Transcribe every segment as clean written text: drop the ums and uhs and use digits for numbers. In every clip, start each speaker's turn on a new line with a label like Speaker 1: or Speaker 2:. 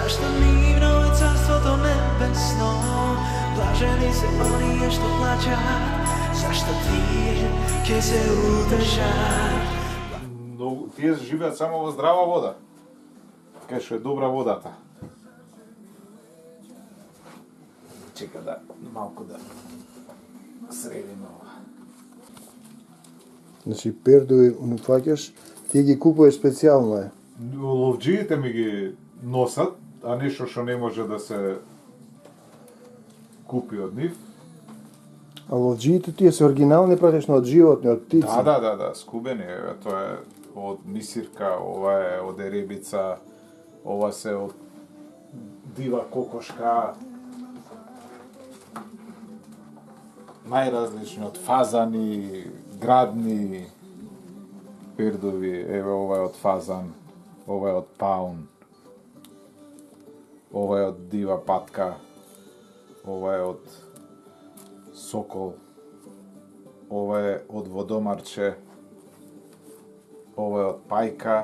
Speaker 1: Zašto divno je carstvo nebesno, blaženi se oni što plaća. Zašto ti ќе се удržат?
Speaker 2: Но тие живеат само во здрава вода. Кај што е добра водата. Чека да малку да средиме ова.
Speaker 3: Значи пердови фаќаш, ти ги купуваш специјално е.
Speaker 2: Ловджиите ми ги носат, а нешто што не може да се купи од нив.
Speaker 3: А ловджиите тие се оригинални практично од животни, од птици.
Speaker 2: Да, скубени, тоа е од мисирка, ова е од еребица, ова се од дива кокошка, најразлични, од фазани, градни, пердови, еве ова е од фазан, ова е од паун, ова е од дива патка, ова е од сокол, ова е од водомарче, ова е од пајка,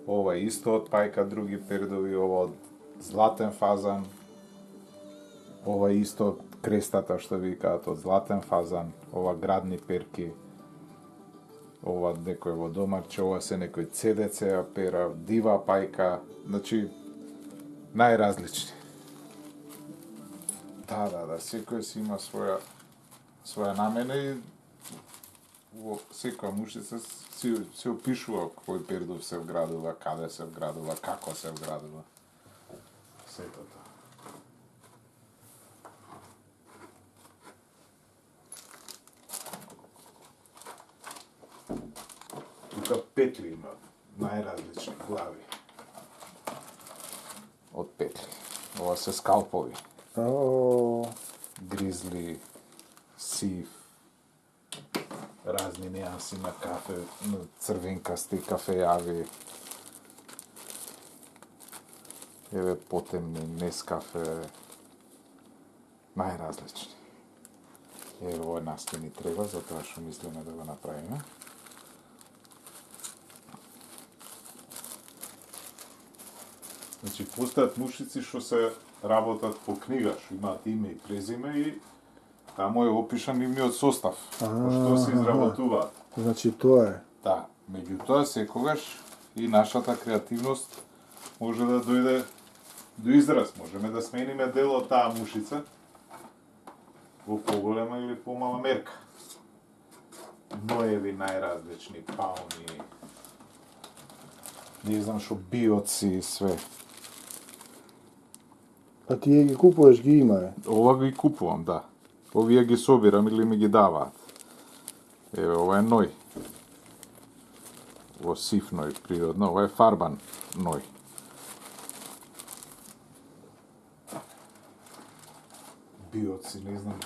Speaker 2: ова е исто од пајка, други пердови, ова од златен фазан, ова е исто од крестата што викаат од златен фазан, ова градни перки, ова некој водомарче, ова се некој цедеце, пера, дива пајка, значи најразлични. Да, секој си има своја намена и во секоја мушица се опишува кој пердов се вградува, каде се вградува, како се вградува. Сето тоа. Тука петли има, најразлични глави. Од петли. Ова се скалпови. Гризли, сив, разни неанси на кафе, црвенкасти, кафејави. Еве потемни, нескафе, најразлични. Еве овој наски ни треба, затоа што мислиме да го направиме. Значи, постојат мушици што се работат по книга, што имаат име и презиме и таму е опишан нивниот состав, што се изработуваат.
Speaker 3: Значи тоа е.
Speaker 2: Да, меѓутоа секогаш и нашата креативност може да дојде до израз. Можеме да смениме дел од таа мушица во поголема или помала мерка. Ноеви најразлични, пауни, не знам што биоци и све.
Speaker 3: А тие ги купуваш, ги има е.
Speaker 2: Ова ги купувам, да. Овие ги собирам или ми ги даваат. Еве, ова е ној. Во сив ној, природно. Ова е фарбан ној. Биоци, не знам.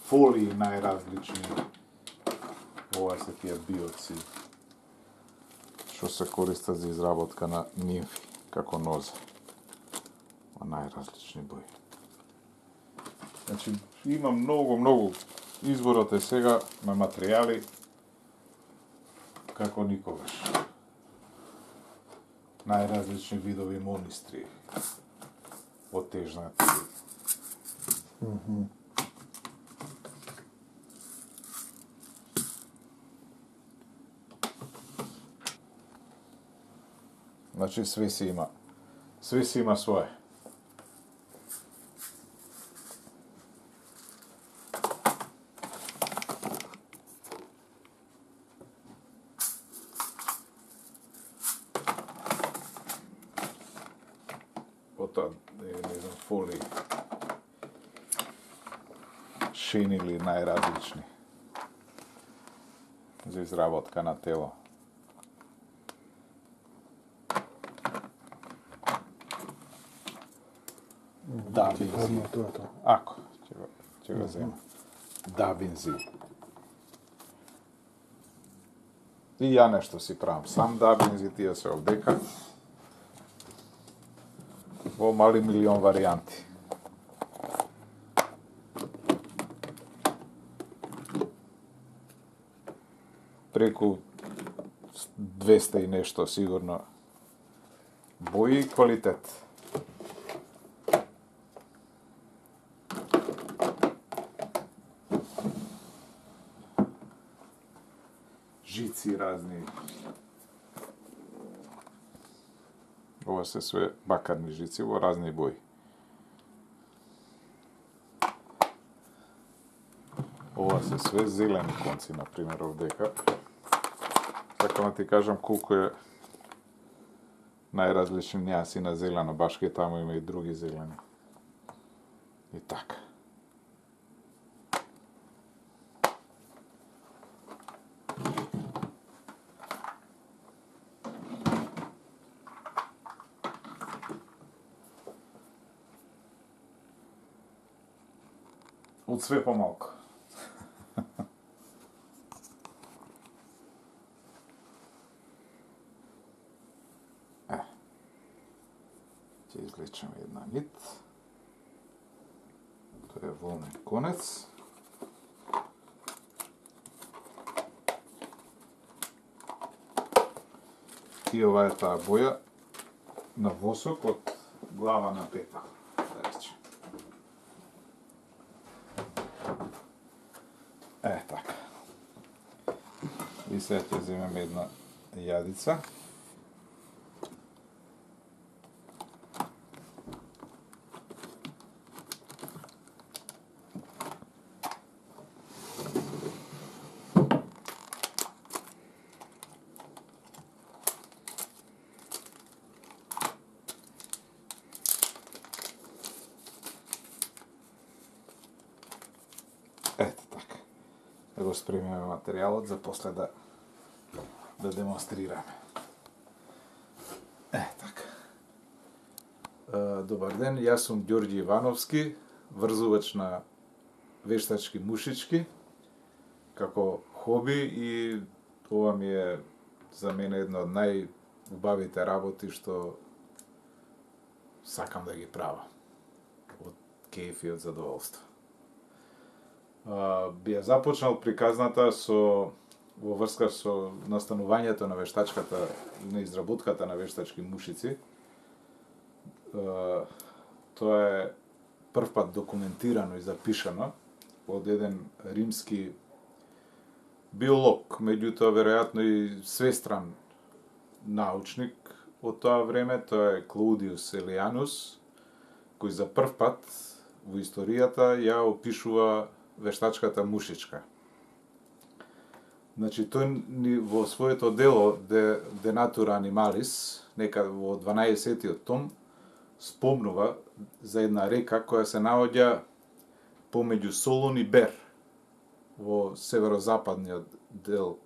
Speaker 2: Фолии најразлични. Ова се тие биоци. Што се користат за изработка на нимфи, како нозе. Најразлични бои. Значи, има многу. Изборот е сега на материјали како никогаш. Најразлични видови монистри. Отежнати. Значи, све си има свое. Потоа, не знам, фолии. Шинили најразлични за изработка на тело. Давинзи. Ако, ќе го земам. Давинзи. И ја нешто си правам. Сам давинзи, тие се овдека. Во мали милион варијанти. Преку 200 и нешто, сигурно, Бои и квалитет. Жици разни. Ова се све бакарни жици во разни бои. Ова се све зелени конци, например, овдека. Сакам да ти кажам колку е најразлични њаси на зелено, баш кај таму има и други зелени. И така. Од све помалку. Ќе извлечеме една нит. Тоа е волнен конец. И ова е таа боја на восок од глава на пета. Така. И сега ќе земеме една јадица. Ето така. Да го спремиме материјалот за после да демонстрираме. Така. Добар ден, јас сум Ѓорѓи Ивановски, врзувач на вештачки мушички, како хоби, и ова ми е за мене една од најубавите работи што сакам да ги правам. Од кејф и од задоволство. Би ја започнал приказната во врска со настанувањето на вештачката и на изработката на вештачки мушици. Тоа е првпат документирано и запишано од еден римски биолог, меѓутоа веројатно и свестран научник од тоа време, тоа е Клаудиус Елијанус, кој за првпат во историјата ја опишува вештачката мушичка. Значи, тој во своето дело De Natura Animalis, некаде во 12-тиот том, спомнува за една река која се наоѓа помеѓу Солун и Бер во северозападниот дел,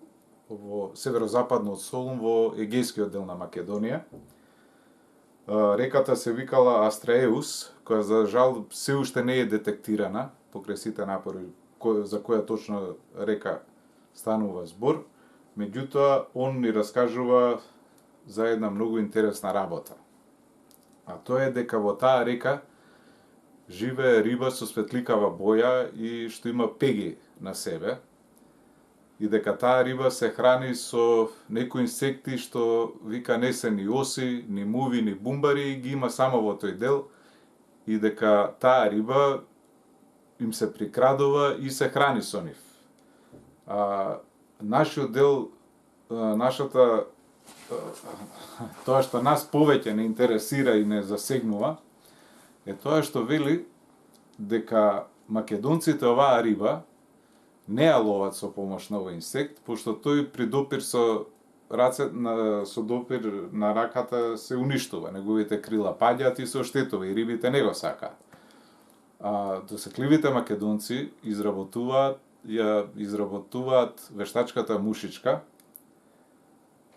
Speaker 2: во северозападно од Солун во егејскиот дел на Македонија. Реката се викала Астраеус, која за жал се уште не е детектирана покрај сите напори за која точно река станува збор. Меѓутоа, он ни раскажува за една многу интересна работа. А тоа е дека во таа река живее риба со светликава боја и што има пеги на себе. И дека таа риба се храни со некои инсекти што вика не се ни оси, ни муви, ни бумбари, и ги има само во тој дел. И дека таа риба им се прикрадува и се храни со нив. Нашиот дел, тоа што нас повеќе не интересира и не засегнува, е тоа што вели дека македонците оваа риба не ја ловат со помош на овој инсект, пошто тој при допир со допир на раката се уништува, неговите крила паѓаат и се оштетува и рибите не го сакаат. Досекливите македонци изработуваат вештачката мушичка,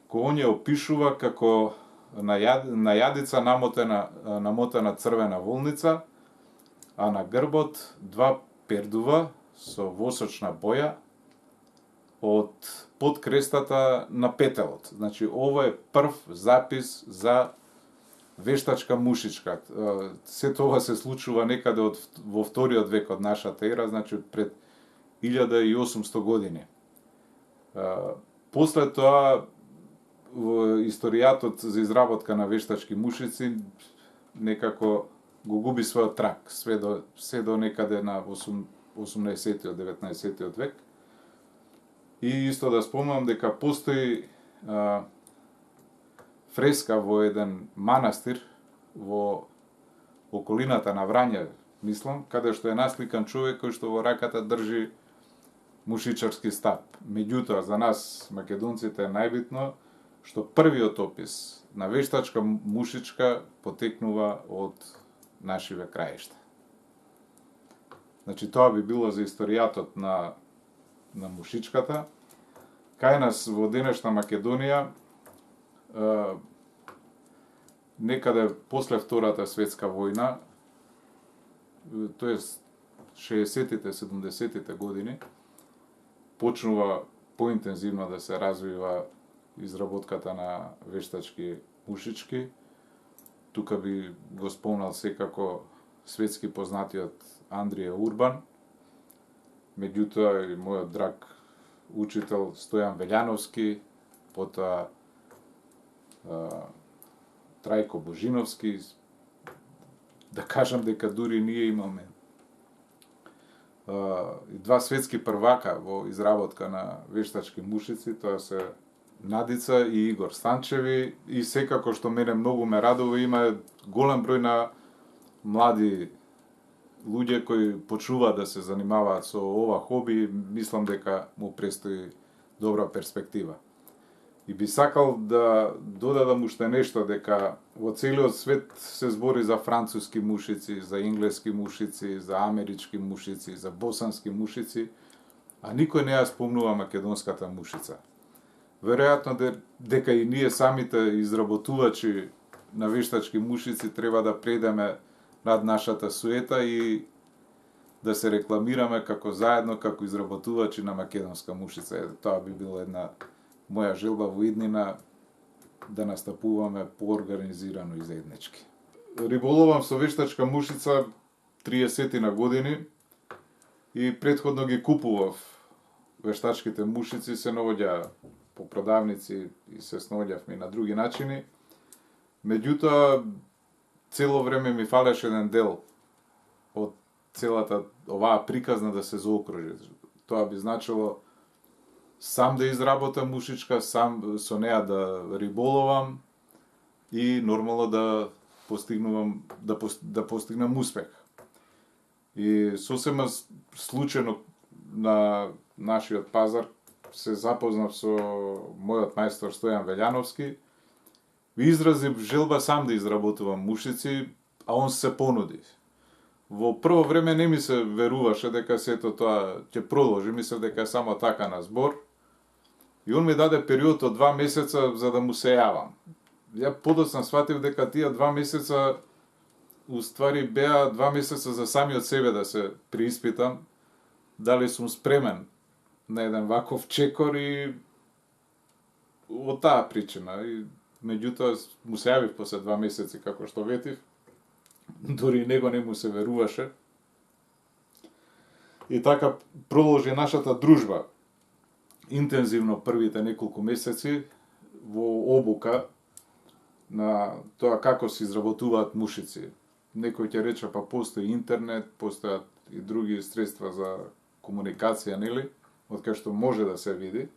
Speaker 2: која он ја опишува како на јадица намотена црвена волница, а на грбот два пердува со восочна боја од под крестата на петелот. Значи, ова е прв запис за вештачка мушичка. Се тоа се случува некаде во вториот век од нашата ера, значи пред 1800 години. После тоа во историјатот за изработка на вештачки мушици некако го губи својот трак се до некаде на 18-тиот, 19-тиот век. И исто да спомнам дека постои фреска во еден манастир во околината на Врање, мислам, каде што е насликан човек кој што во раката држи мушичарски стап. Меѓутоа, за нас, македонците, е најбитно што првиот опис на вештачка мушичка потекнува од нашиве краишта. Значи, тоа би било за историјатот на мушичката. Кај нас во денешна Македонија, некаде после Втората светска војна, тоест 60-тите, 70-тите години, почнува поинтензивно да се развива изработката на вештачки мушички. Тука би го спомнал секако светски познатиот Андрија Урбан, меѓутоа и мојот драг учител Стојан Велјановски, потоа Трајко Божиновски. Да кажам дека дури ние имаме и два светски првака во изработка на вештачки мушици, тоа се Надица и Игор Станчеви, и секако што мене многу ме радува, има голем број на млади луѓе кои почнуваат да се занимаваат со ова хоби, мислам дека му престои добра перспектива. И би сакал да додадам уште нешто, дека во целиот свет се збори за француски мушици, за енглески мушици, за амерички мушици, за босански мушици, а никој не ја спомнува македонската мушица. Веројатно дека и ние самите изработувачи на вештачки мушици треба да предеме над нашата суета и да се рекламираме како заедно, како изработувачи на македонска мушица. Тоа би била една моја желба во иднина, да настапуваме поорганизирано и заеднички. Риболовам со вештачка мушица 30 на години и претходно ги купував вештачките мушици, се наоѓа по продавници и се снаоѓавме на други начини. Меѓутоа, цело време ми фалеше еден дел од целата оваа приказна да се заокружи. Тоа би значило сам да изработам мушичка, сам со неа да риболовам и нормално да постигнам успех. И сосема случајно на нашиот пазар се запознав со мојот мајстор Стојан Велјановски. Ви изразив желба сам да изработувам мушици, а он се понуди. Во прво време не ми се веруваше дека сето тоа ќе продолжи, мислев дека е само така на збор. И он ми даде период од 2 месеца за да му се јавам. Ја подоцна сватив дека тие 2 месеца уствари беа 2 месеца за самиот себе да се прииспитам дали сум спремен на еден ваков чекор, и од таа причина. И меѓутоа му се јавив после 2 месеци, како што ветив, дори него не му се веруваше. И така продолжи нашата дружба интензивно првите неколку месеци во обука на тоа како се изработуваат мушици. Некој ќе рече, па постои интернет, постојат и други средства за комуникација, нели, од кај што може да се види.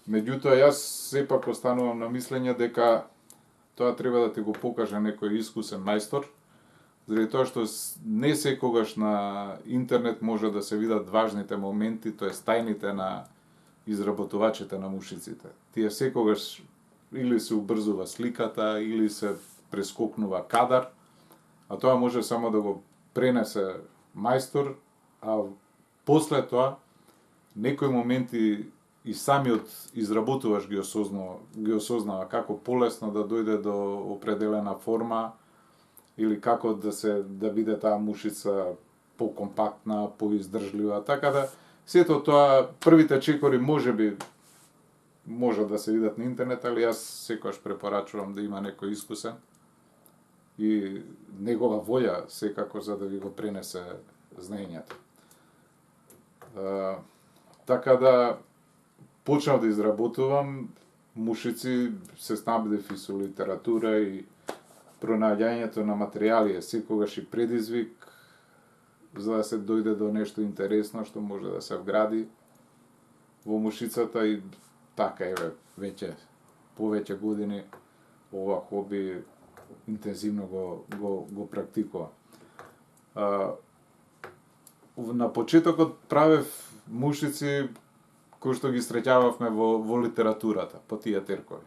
Speaker 2: Меѓутоа, јас сепак останувам на мислење дека тоа треба да ти го покаже некој искусен мајстор, заради тоа што не секогаш на интернет може да се видат важните моменти, тоест тајните на изработувачите на мушиците. Тие секогаш или се убрзува сликата, или се прескокнува кадар, а тоа може само да го пренесе мајстор, а после тоа некои моменти и самиот изработуваш ги осознава како полесно да дојде до определена форма, или како да биде таа мушица покомпактна, поиздржлива, така да сето тоа, првите чекори може да се видат на интернет, али јас секогаш препорачувам да има некој искусен и негова волја секако за да ви го пренесе знаењето. Така да почнав да изработувам мушици се снабдев и со литература и пронаѓањето на материјали е секогаш и предизвик за да се дојде до нешто интересно што може да се вгради во мушицата и така еве веќе повеќе години ова хоби интензивно го практикувам. На почетокот правев мушици кои што ги среќававме во литературата, по тие теркови.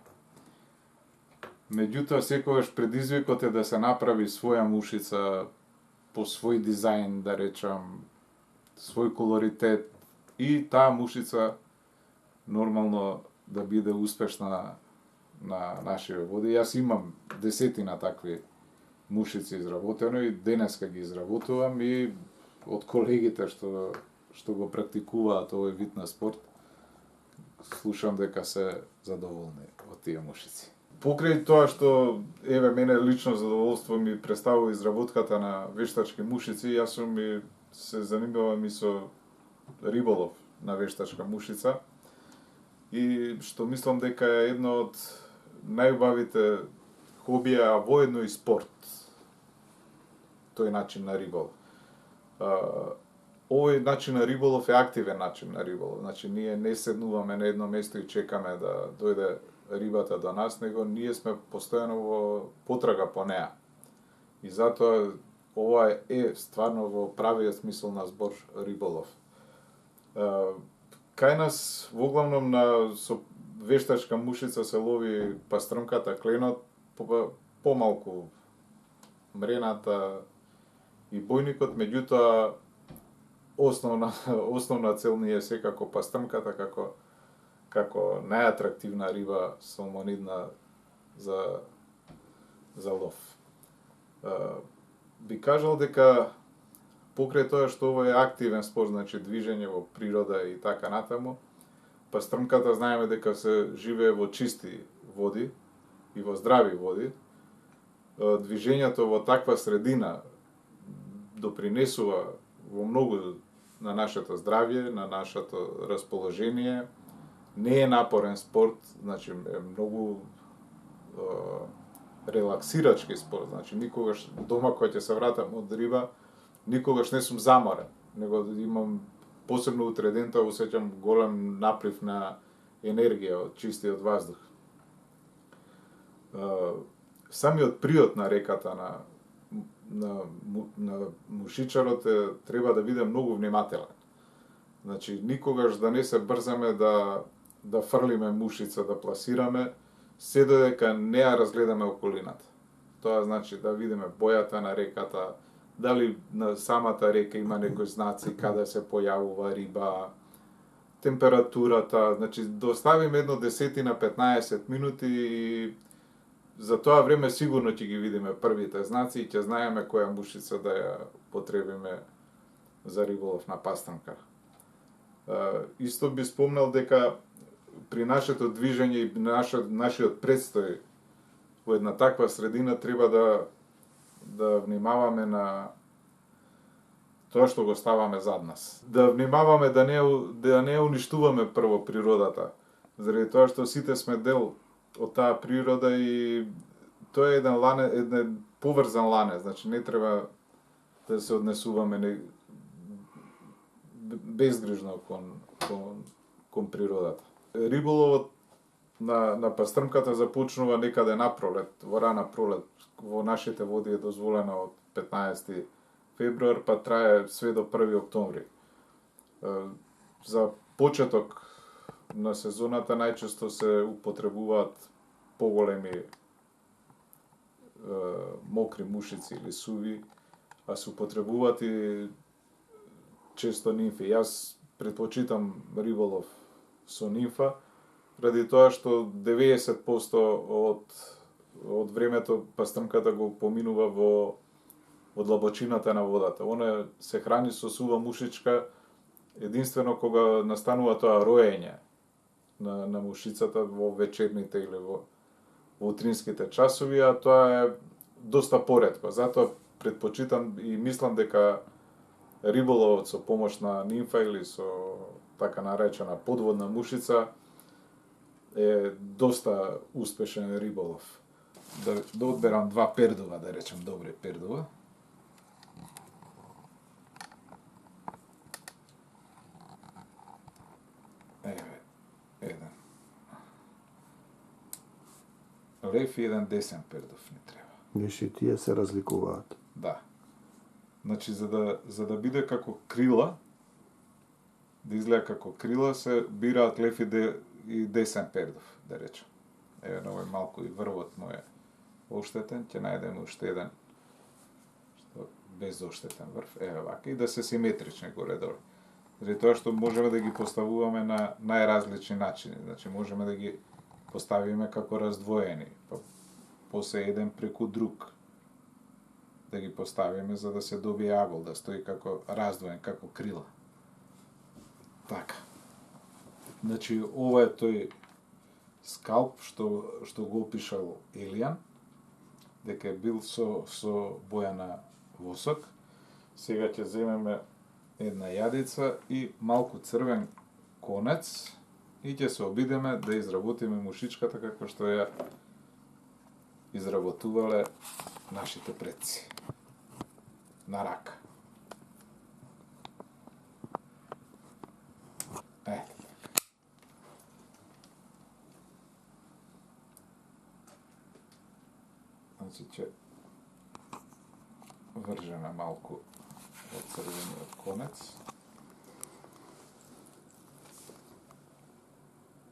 Speaker 2: Меѓутоа, секогаш предизвикот е да се направи своја мушица по свој дизајн, да речам, свој колоритет и таа мушица нормално да биде успешна на нашиве води. Јас имам десетина такви мушици изработено и денеска ги изработувам и од колегите што го практикуваат овој вид на спорт, слушам дека се задоволни од тие мушици. Покрај тоа што еве мене лично задоволство ми представува изработката на вештачки мушици, јас сум и се занимавам и со риболов на вештачка мушица и што мислам дека е едно од најубавите хобија, а воедно и спорт. Тој начин на риболов. Овој начин на риболов е активен начин на риболов. Значи, ние не седнуваме на едно место и чекаме да дојде рибата до нас, него ние сме постојано во потрага по неа. И затоа ова е стварно во правиот смисол на збор риболов. Кај нас воглавном со вештачка мушица се лови пастрнката, кленот, помалку мрената и бојникот, меѓутоа основна цел ни е секако пастрнката како најатрактивна риба салмонидна за лов. Би кажал дека покрај тоа што ова е активен спорт, значи движење во природа и така натаму, пастрнката знаеме дека се живее во чисти води и во здрави води. Движењето во таква средина допринесува во многу на нашето здравје, на нашето расположение. Не е напорен спорт, значи е многу релаксирачки спорт, значи никогаш дома кога ќе се вратам од риба, никогаш не сум заморен, него имам посебно утре дента осеќам голем наплив на енергија од чистиот воздух. Самиот приод на реката на мушичарот треба да биде многу внимателен. Значи никогаш да не се брзаме да фрлиме мушица, да пласираме, се додека не ја разгледаме околината. Тоа значи да видиме бојата на реката, дали на самата река има некои знаци каде се појавува риба, температурата, значи да оставиме едно 10-15 минути и за тоа време сигурно ќе ги видиме првите знаци и ќе знаеме која мушица да ја потребиме за риболов на пастрнка. Исто би спомнал дека при нашето движење и нашиот предстој во една таква средина треба да внимаваме на тоа што го ставаме зад нас. Да внимаваме да не уништуваме прво природата, заради тоа што сите сме дел од таа природа и тоа е еден поврзан ланец, значи не треба да се однесуваме безгрижно кон природата. Риболовот на пастрнката започнува некаде напролет, во рана пролет. Во нашите води е дозволено од 15 февруар, па трае све до 1 октомври. За почеток на сезоната најчесто се употребуваат поголеми мокри мушици или суви, а се употребуваат и често нимфи. Јас предпочитам риболов со нимфа, ради тоа што 90% од времето пастрнката го поминува во длабочината на водата. Она се храни со сува мушичка единствено кога настанува тоа роење на мушицата во вечерните или во утринските часови, а тоа е доста поретко. Затоа предпочитам и мислам дека риболовот со помош на нимфа или со така наречена подводна мушица е доста успешен риболов. Да одберам 2 пердува, да речем добри пердува. Еве, еден. Лев и еден десен пердов ни треба.
Speaker 3: Виж и тие се разликуваат.
Speaker 2: Да. Значи, за да биде како крила, да изгледа како крила, се бираат лев и десен пердов, да речем. Еве, на овој малку и врвот му е оштетен, ќе најдеме уште еден што без оштетен врв, еве вака, и да се симетрични горе-долу. Заради тоа што можеме да ги поставуваме на најразлични начини, значи можеме да ги поставиме како раздвоени, па после еден преку друг, да ги поставиме за да се добие агол, да стои како раздвоен, како крила. Така. Значи, ова е тој скалп што го опишал Елијан, дека е бил со боја на восок. Сега ќе земеме една јадица и малку црвен конец и ќе се обидеме да изработиме мушичката како што ја изработувале нашите предци. На рака. Ето. Значи ќе вржеме малку од црвениот конец,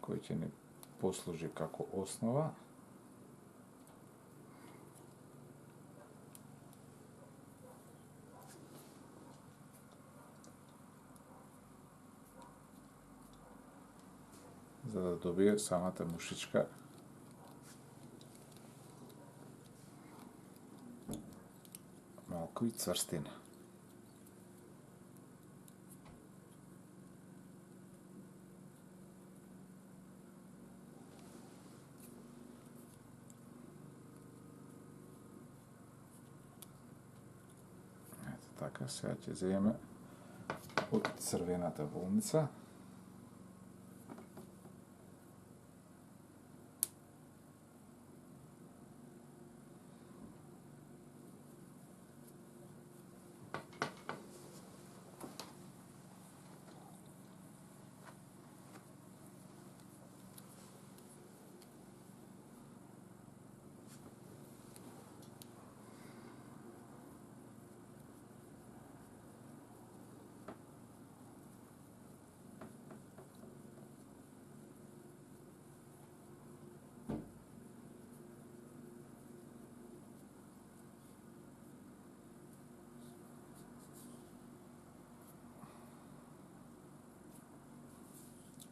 Speaker 2: кој ќе ни послужи како основа. За да добие самата мушичка малку и цврстина. Ето така, сега ќе земеме од црвената волница.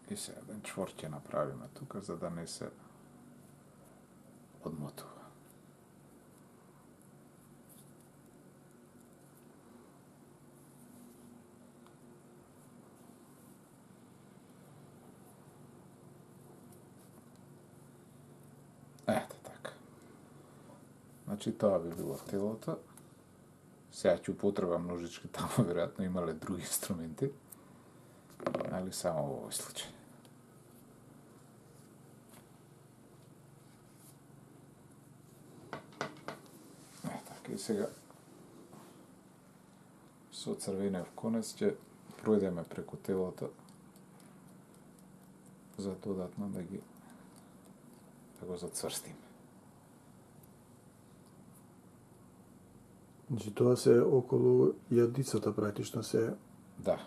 Speaker 2: И сега еден чвор ќе направиме тука, за да не се одмотува. Ето така. Значи тоа би било телото. Сега ќе употребам ножички, тамо веројатно имале други инструменти, али само во овој случај. И сега со црвенев конец ќе пројдеме преку телото за додатно да го зацврстиме.
Speaker 3: Значи тоа се околу јадицата практично се.
Speaker 2: Да.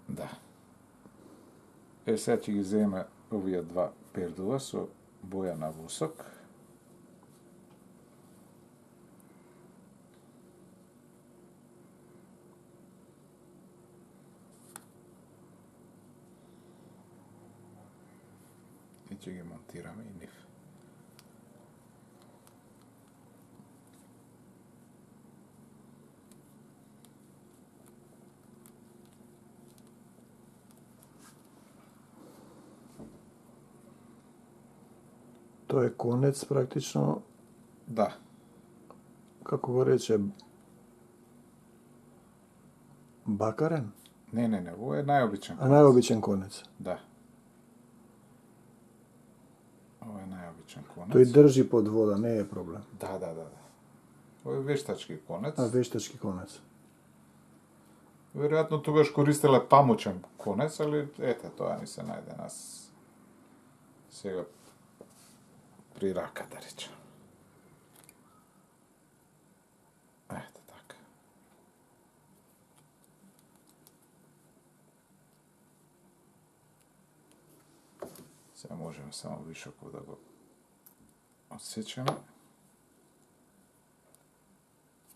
Speaker 2: Да. Сега ќе ги земеме овие 2 пердува со боја на восок. И ќе ги монтираме и нив.
Speaker 3: Тоа е конец практично,
Speaker 2: Да.
Speaker 3: како го рече, бакарен,
Speaker 2: Не, ова е најобичен.
Speaker 3: а најобичен конец.
Speaker 2: Да. најобичен конец.
Speaker 3: Тој држи под вода, не е проблем.
Speaker 2: Да. Ој е вештачки конец.
Speaker 3: Вештачки конец.
Speaker 2: Веројатно тогаш користеле памучен конец, али ете, тоа ни се најде нас сега при рака, да речем. Ете така. Сега можеме само вишоков да го отсечеме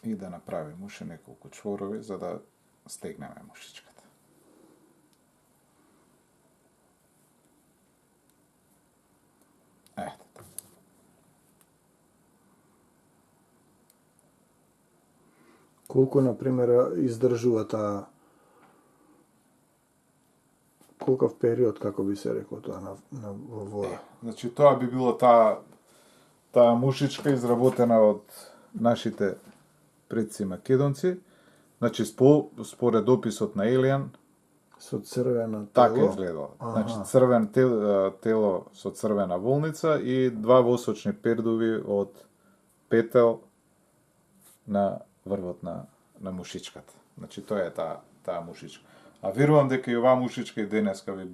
Speaker 2: и да направиме уште неколку чворови за да стегнеме мушичката. Ето.
Speaker 3: Колку, например, издржува таа колкав период, како би се рекло тоа на во вода?
Speaker 2: Значи тоа би било таа мушичка изработена од нашите предци македонци. Значи според описот на Елијан
Speaker 3: Со црвена тело?
Speaker 2: така изгледало. Значи црвен тело со црвена волница и два восочни пердови од петел на врвот на мушичката. Значи тоа е таа мушичка. А верувам дека и оваа мушичка и денеска би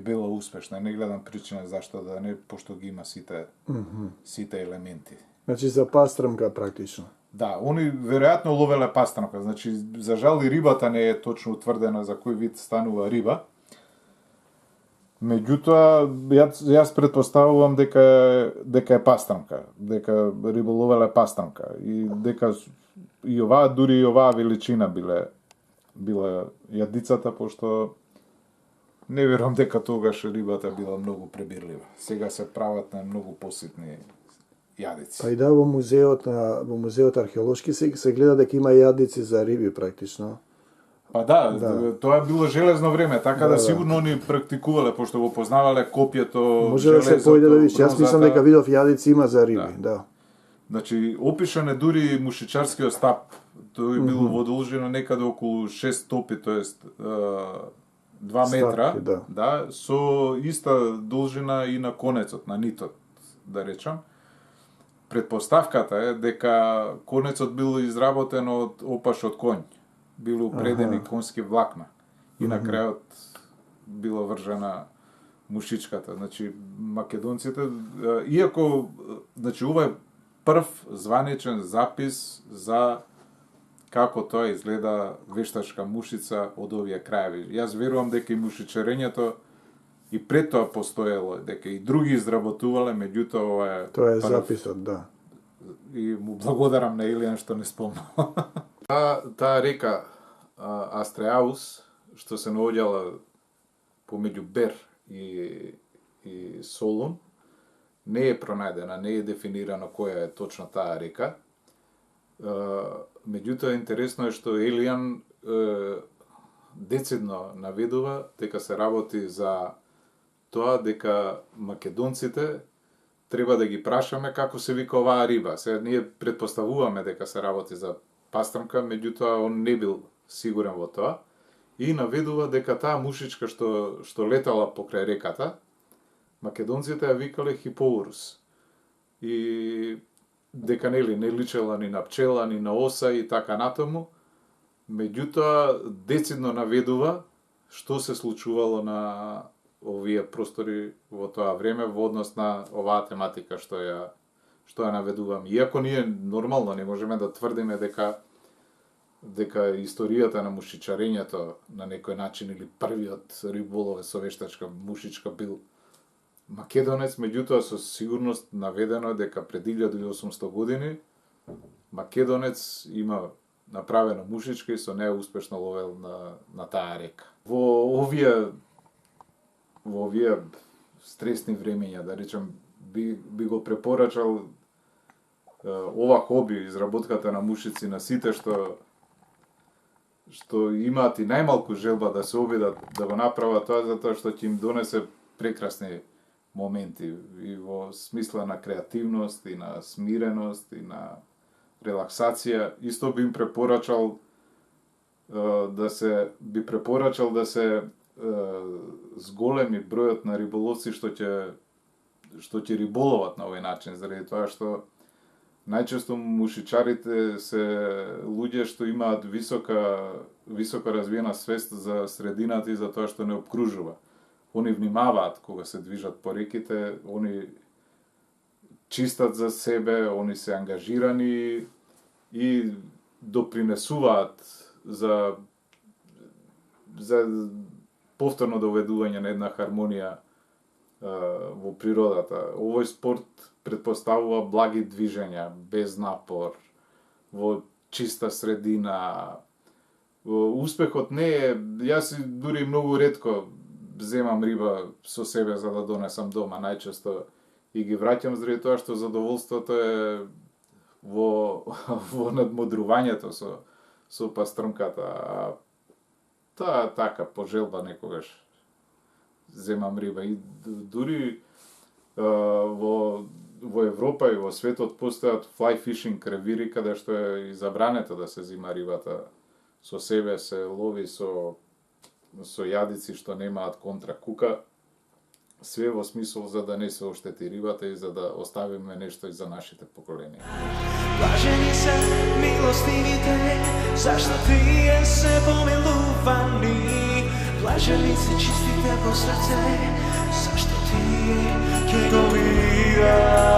Speaker 2: била успешна. Не гледам причина зашто да не, пошто ги има сите елементи.
Speaker 3: Значи за пастрмка практично.
Speaker 2: Да, они веројатно ловеле пастрамка. Значи, за жал и рибата не е точно утврдена за кој вид станува риба. Меѓутоа, јас предпоставувам дека е пастрамка, дека риболовеле пастрамка и дека и оваа дури и оваа величина била јадицата, пошто не верувам дека тогаш рибата била многу пребирлива. Сега се прават на многу поситни јадици.
Speaker 3: Па и да, во музеот археолошки се гледа дека има јадици за риби практично.
Speaker 2: Па да, тоа било железно време, така да сигурно они практикувале, пошто го познавале копјето,
Speaker 3: може да се појде да видиш. Јас мислам дека видов јадици има за риби, да.
Speaker 2: Значи, опишан е дури мушичарскиот стап. Тој бил во должина некаде околу 6 стопи, тоест 2 метра, да, со иста должина и на конецот, на нитот, да речам. Предпоставката е дека конецот бил изработен од опаш од конј. Било упредени конски влакна. И на крајот била вржена мушичката. Значи, македонците, иако, значи, ова е прв званичен запис за како тоа изгледа вештачка мушица од овие краеви. Јас верувам дека и мушичарењето и пред тоа постоело, дека и други изработувале, меѓутоа ова е...
Speaker 3: Тоа е записот, да.
Speaker 2: И му благодарам на Илијан што не спомнал. Таа река Астреаус, што се наоѓала помеѓу Бер и Солун, не е пронајдена, не е дефинирано која е точно таа река. Меѓутоа, интересно е што Елијан децидно наведува дека се работи за тоа дека македонците треба да ги прашаме како се вика оваа риба. Сега ние предпоставуваме дека се работи за пастрамка, меѓутоа он не бил сигурен во тоа и наведува дека таа мушичка што летала покрај реката, македонците ја викале Хипоурус. И дека не личела ни на пчела, ни на оса и така натаму, меѓутоа децидно наведува што се случувало на овие простори во тоа време во однос на оваа тематика што ја наведувам. Иако ние нормално не можеме да тврдиме дека историјата на мушичарењето на некој начин или првиот риболов со вештачка мушичка бил македонец, меѓутоа со сигурност наведено дека пред 1800 години македонец има направена мушичка и со неја успешно ловел на таа река. Во овие стресни времења, да речем, би го препорачал ова хоби, изработката на мушици на сите што имаат и најмалку желба да се обидат да го направат тоа, затоа што ќе им донесе прекрасни моменти и во смисла на креативност и на смиреност и на релаксација. Исто би им препорачал да се зголеми бројот на риболовци што што ќе риболоват на овој начин, заради тоа што најчесто мушичарите се луѓе што имаат високо развиена свест за средината и за тоа што не обкружува. Они внимаваат кога се движат по реките, они чистат за себе, они се ангажирани и допринесуваат за повторно доведување на една хармонија во природата. Овој спорт предпоставува благи движења, без напор, во чиста средина. Успехот не е, јас дури многу ретко земам риба со себе за да донесам дома, најчесто и ги враќам заради тоа што задоволството е во надмудрувањето со пастрмката. Таа така пожелба некогаш земам риба и дури во Европа и во светот постојат fly fishing ревири каде што е и забрането да се зима рибата со себе, се лови со јадици што немаат контра кука, све во смисол за да не се оштети рибата и за да оставиме нешто и за нашите поколенија.
Speaker 1: Блажени се милостивите, зашто тие се помилувани. Блажени се чистите по срце, зашто тие ќе го видат.